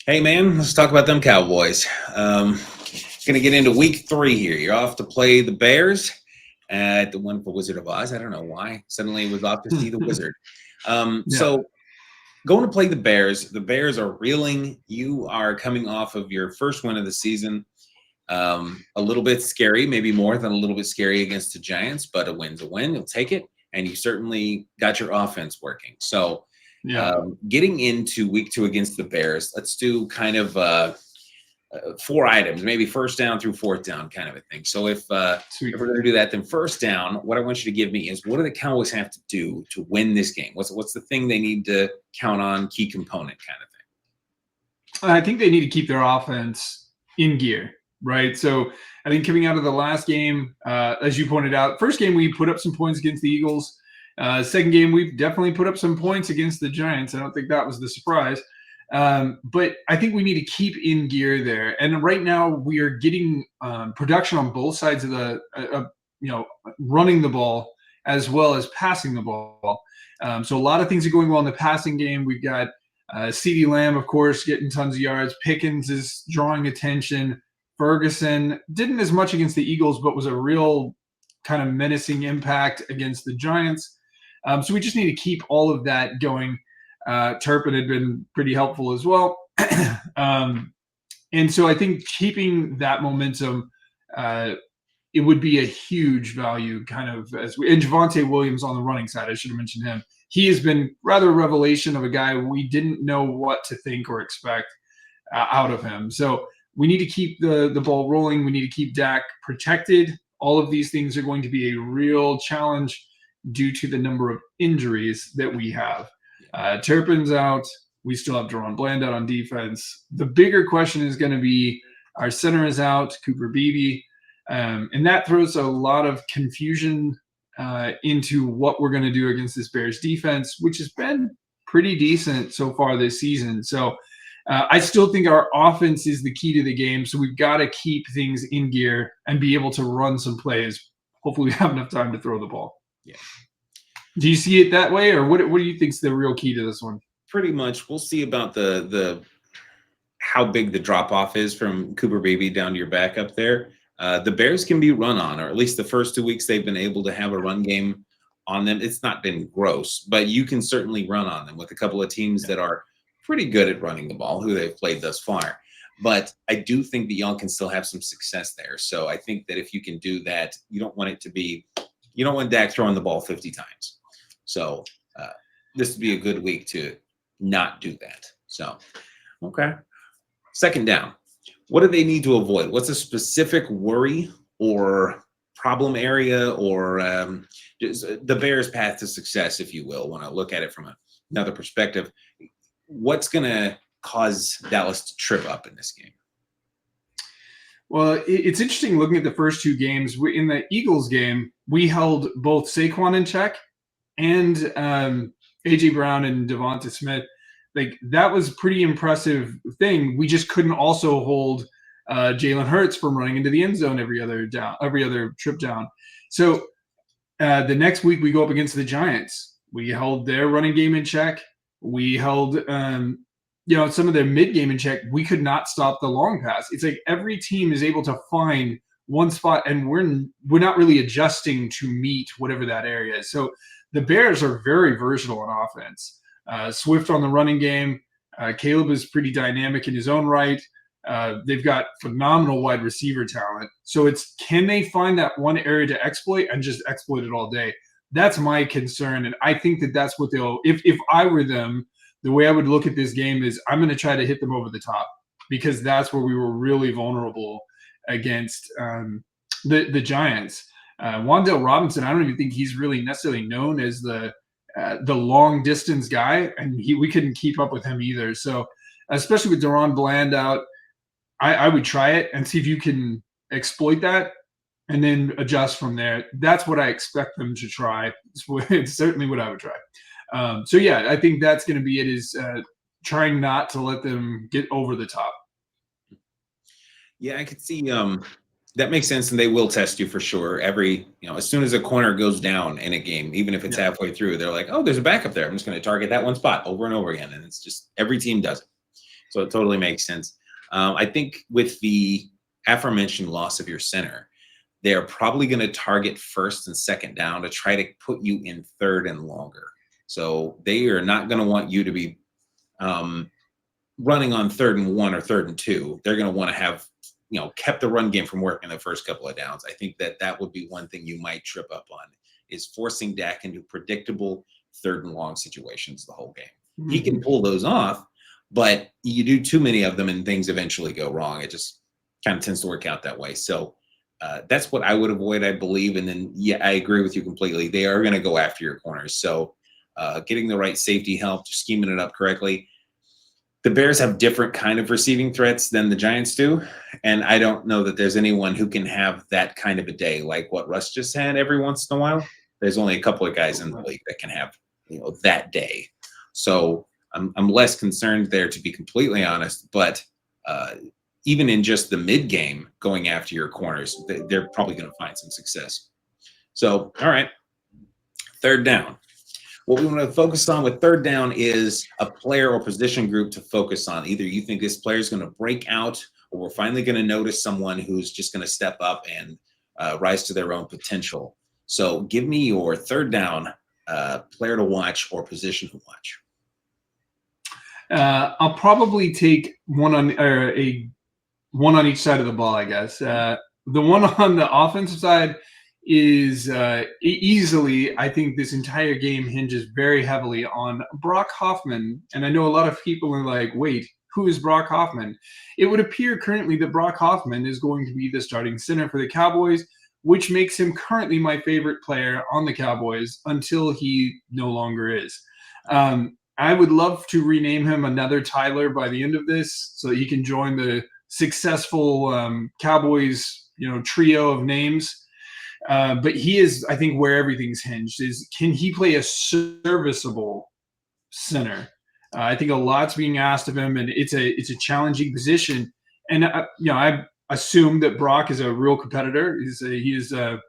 Hey man, let's talk about them Cowboys. Gonna get into week 3 here. You're off to play the Bears at the wonderful Wizard of Oz. I don't know why. Suddenly was off to see the Wizard. Yeah. So going to play the Bears. The Bears are reeling. You are coming off of your first win of the season. A little bit scary, maybe more than a little bit scary against the Giants, but a win's a win. You'll take it. And you certainly got your offense working. So Yeah. getting into week 2 against the Bears, let's do kind of 4 items, maybe first down through fourth down kind of a thing. So if Sweet. we're going to do that, then first down, what I want you to give me is what do the Cowboys have to do to win this game? What's the thing they need to count on, key component kind of thing? I think they need to keep their offense in gear, right? So I think coming out of the last game, as you pointed out, first game we put up some points against the Eagles. Second game we definitely put up some points against the Giants. I don't think that was the surprise. But I think we need to keep in gear there. And right now we are getting production on both sides of the, running the ball as well as passing the ball. So a lot of things are going well in the passing game. We've got CeeDee Lamb, of course, getting tons of yards. Pickens is drawing attention. Ferguson didn't as much against the Eagles, but was a real kind of menacing impact against the Giants. So we just need to keep all of that going. Turpin had been pretty helpful as well. And so I think keeping that momentum, it would be a huge value kind of and Javonte Williams on the running side, I should have mentioned him. He has been rather a revelation of a guy we didn't know what to think or expect out of him. So we need to keep the ball rolling. We need to keep Dak protected. All of these things are going to be a real challenge due to the number of injuries that we have. Turpin's out. We still have Deron Bland out on defense. The bigger question is going to be our center is out, Cooper Beebe. And that throws a lot of confusion into what we're going to do against this Bears defense, which has been pretty decent so far this season. So I still think our offense is the key to the game. So we've got to keep things in gear and be able to run some plays. Hopefully we have enough time to throw the ball. Yeah. Do you see it that way, or what do you think is the real key to this one? Pretty much. We'll see about the how big the drop off is from Cooper Beebe down to your backup there. The Bears can be run on, or at least the first 2 weeks they've been able to have a run game on them. It's not been gross, but you can certainly run on them with a couple of teams that are pretty good at running the ball, who they've played thus far. But I do think that y'all can still have some success there. So I think that if you can do that, you don't want Dak throwing the ball 50 times. So this would be a good week to not do that. So, okay. Second down. What do they need to avoid? What's a specific worry or problem area or just the Bears' path to success, if you will, when I look at it from another perspective? What's going to cause Dallas to trip up in this game? Well, it's interesting looking at the first 2 games. In the Eagles game, we held both Saquon in check and A.J. Brown and Devonta Smith. Like, that was a pretty impressive thing. We just couldn't also hold Jalen Hurts from running into the end zone every other trip down. So the next week we go up against the Giants. We held their running game in check. We held some of their mid game in check. We could not stop the long pass. It's like every team is able to find one spot, and we're not really adjusting to meet whatever that area is. So the Bears are very versatile on offense. Swift on the running game. Caleb is pretty dynamic in his own right. They've got phenomenal wide receiver talent. So can they find that one area to exploit and just exploit it all day? That's my concern. And I think that's what if I were them, the way I would look at this game is I'm going to try to hit them over the top, because that's where we were really vulnerable against the Giants. Wan'Dale Robinson, I don't even think he's really necessarily known as the long distance guy, and we couldn't keep up with him either. So especially with Deron Bland out, I would try it and see if you can exploit that and then adjust from there. That's what I expect them to try. It's certainly what I would try. So yeah, I think that's going to be it, is trying not to let them get over the top. Yeah, I could see that makes sense, and they will test you for sure. As soon as a corner goes down in a game, even if it's halfway through, they're like, oh, there's a backup there. I'm just going to target that one spot over and over again. And it's just every team does it. So it totally makes sense. I think with the aforementioned loss of your center, they are probably going to target first and second down to try to put you in third and longer. So they are not going to want you to be running on 3rd and 1 or 3rd and 2. They're going to want to have, kept the run game from working the first couple of downs. I think that would be one thing you might trip up on, is forcing Dak into predictable 3rd and long situations the whole game. Mm-hmm. He can pull those off, but you do too many of them and things eventually go wrong. It just kind of tends to work out that way. So that's what I would avoid, I believe. And then, I agree with you completely. They are going to go after your corners. So getting the right safety help, just scheming it up correctly. The Bears have different kind of receiving threats than the Giants do. And I don't know that there's anyone who can have that kind of a day like what Russ just had every once in a while. There's only a couple of guys in the league that can have, that day. So I'm less concerned there, to be completely honest. But even in just the mid game, going after your corners, they're probably going to find some success. So, all right, 3rd down. What we want to focus on with 3rd down is a player or position group to focus on. Either you think this player is going to break out, or we're finally going to notice someone who's just going to step up and rise to their own potential. So give me your 3rd down player to watch or position to watch. I'll probably take one on each side of the ball, I guess. The one on the offensive side is easily, I think this entire game hinges very heavily on Brock Hoffman. And I know a lot of people are like, wait, who is Brock Hoffman? It would appear currently that Brock Hoffman is going to be the starting center for the Cowboys, which makes him currently my favorite player on the Cowboys until he no longer is. I would love to rename him another Tyler by the end of this so that he can join the successful Cowboys, trio of names. But he is, I think, where everything's hinged is, can he play a serviceable center? I think a lot's being asked of him, and it's a challenging position. And I assume that Brock is a real competitor. He is the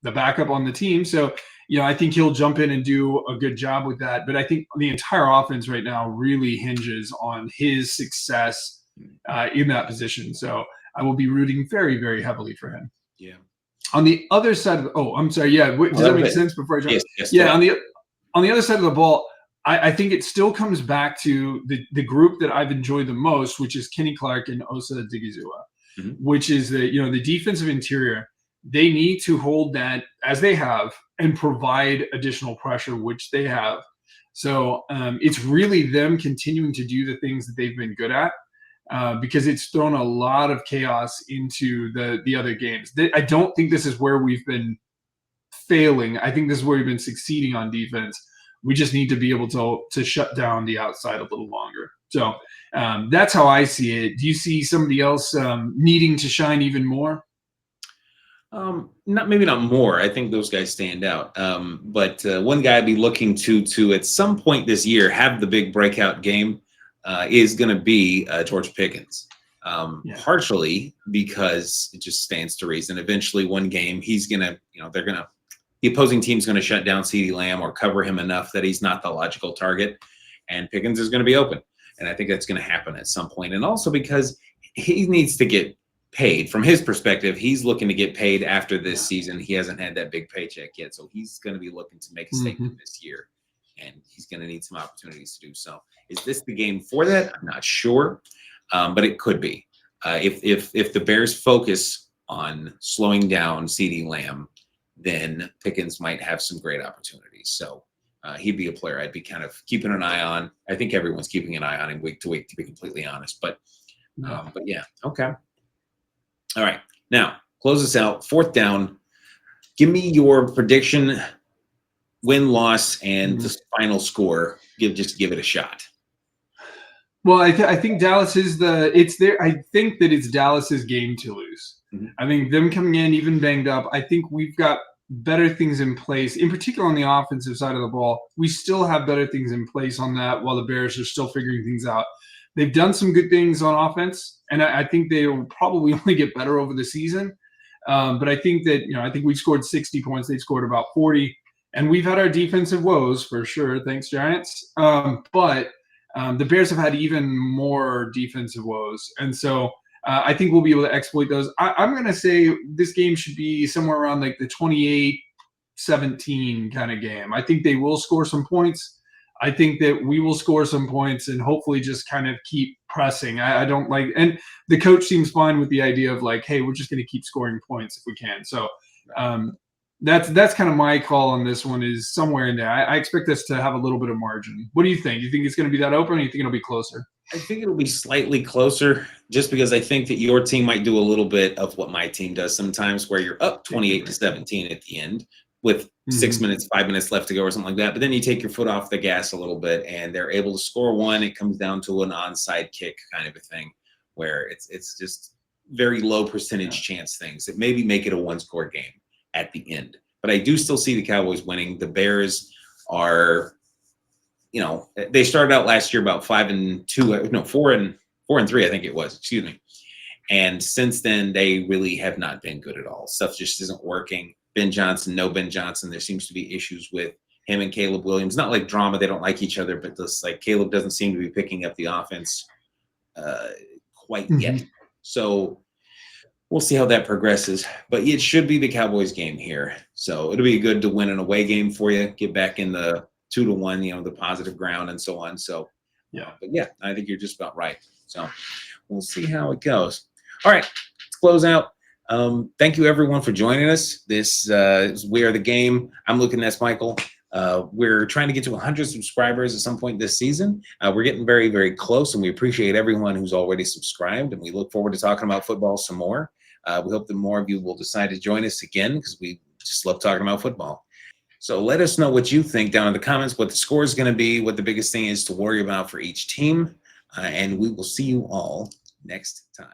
backup on the team. So I think he'll jump in and do a good job with that. But I think the entire offense right now really hinges on his success in that position. So I will be rooting very, very heavily for him. Yeah. On the other side of I'm sorry. Yeah. Does that make sense before I jump? Yes, yeah. On the other side of the ball, I think it still comes back to the group that I've enjoyed the most, which is Kenny Clark and Osa Odighizuwa, which is the defensive interior. They need to hold that as they have and provide additional pressure, which they have. So it's really them continuing to do the things that they've been good at. Because it's thrown a lot of chaos into the other games. I don't think this is where we've been failing. I think this is where we've been succeeding on defense. We just need to be able to shut down the outside a little longer. So that's how I see it. Do you see somebody else needing to shine even more? Maybe not more. I think those guys stand out. But one guy I'd be looking to at some point this year have the big breakout game is going to be George Pickens. Partially because it just stands to reason. Eventually, one game he's going to, the opposing team's going to shut down CeeDee Lamb or cover him enough that he's not the logical target, and Pickens is going to be open. And I think that's going to happen at some point. And also because he needs to get paid. From his perspective, he's looking to get paid after this season. He hasn't had that big paycheck yet, so he's going to be looking to make a statement this year, and he's going to need some opportunities to do so. Is this the game for that? I'm not sure, but it could be. If the Bears focus on slowing down CeeDee Lamb, then Pickens might have some great opportunities. So he'd be a player I'd be kind of keeping an eye on. I think everyone's keeping an eye on him week to week, to be completely honest. But yeah, okay. All right, now close this out. 4th down. Give me your prediction, win, loss, and the final score. Just give it a shot. Well, I think Dallas is I think that it's Dallas's game to lose. I think them coming in even banged up. I think we've got better things in place, in particular on the offensive side of the ball. We still have better things in place on that while the Bears are still figuring things out. They've done some good things on offense, and I think they will probably only get better over the season. But I think that, I think we scored 60 points. They scored about 40. And we've had our defensive woes for sure. Thanks, Giants. But The Bears have had even more defensive woes, and so I think we'll be able to exploit those. I'm going to say this game should be somewhere around like the 28-17 kind of game. I think they will score some points. I think that we will score some points and hopefully just kind of keep pressing. I don't like, and the coach seems fine with the idea of like, hey, we're just going to keep scoring points if we can. So that's kind of my call on this one, is somewhere in there. I expect us to have a little bit of margin. What do you think? You think it's going to be that open, or you think it'll be closer? I think it'll be slightly closer, just because I think that your team might do a little bit of what my team does sometimes, where you're up 28-17 at the end with 6 minutes, 5 minutes left to go or something like that. But then you take your foot off the gas a little bit and they're able to score one. It comes down to an onside kick kind of a thing, where it's just very low percentage chance things that maybe make it a one-score game at the end. But I do still see the Cowboys winning. The Bears are, they started out last year about 5-2, no, 4-3, I think it was, excuse me. And since then, they really have not been good at all. Stuff just isn't working. Ben Johnson, no Ben Johnson. There seems to be issues with him and Caleb Williams. Not like drama, they don't like each other, but just like Caleb doesn't seem to be picking up the offense quite yet. So we'll see how that progresses. But it should be the Cowboys game here. So it'll be good to win an away game for you, get back in the 2-1, the positive ground and so on. So, but yeah, I think you're just about right. So we'll see how it goes. All right, let's close out. Thank you, everyone, for joining us. This is We Are the Game. I'm Luke, and that's Michael. We're trying to get to 100 subscribers at some point this season. We're getting very, very close, and we appreciate everyone who's already subscribed, and we look forward to talking about football some more. We hope that more of you will decide to join us again, because we just love talking about football. So let us know what you think down in the comments, what the score is going to be, what the biggest thing is to worry about for each team, and we will see you all next time.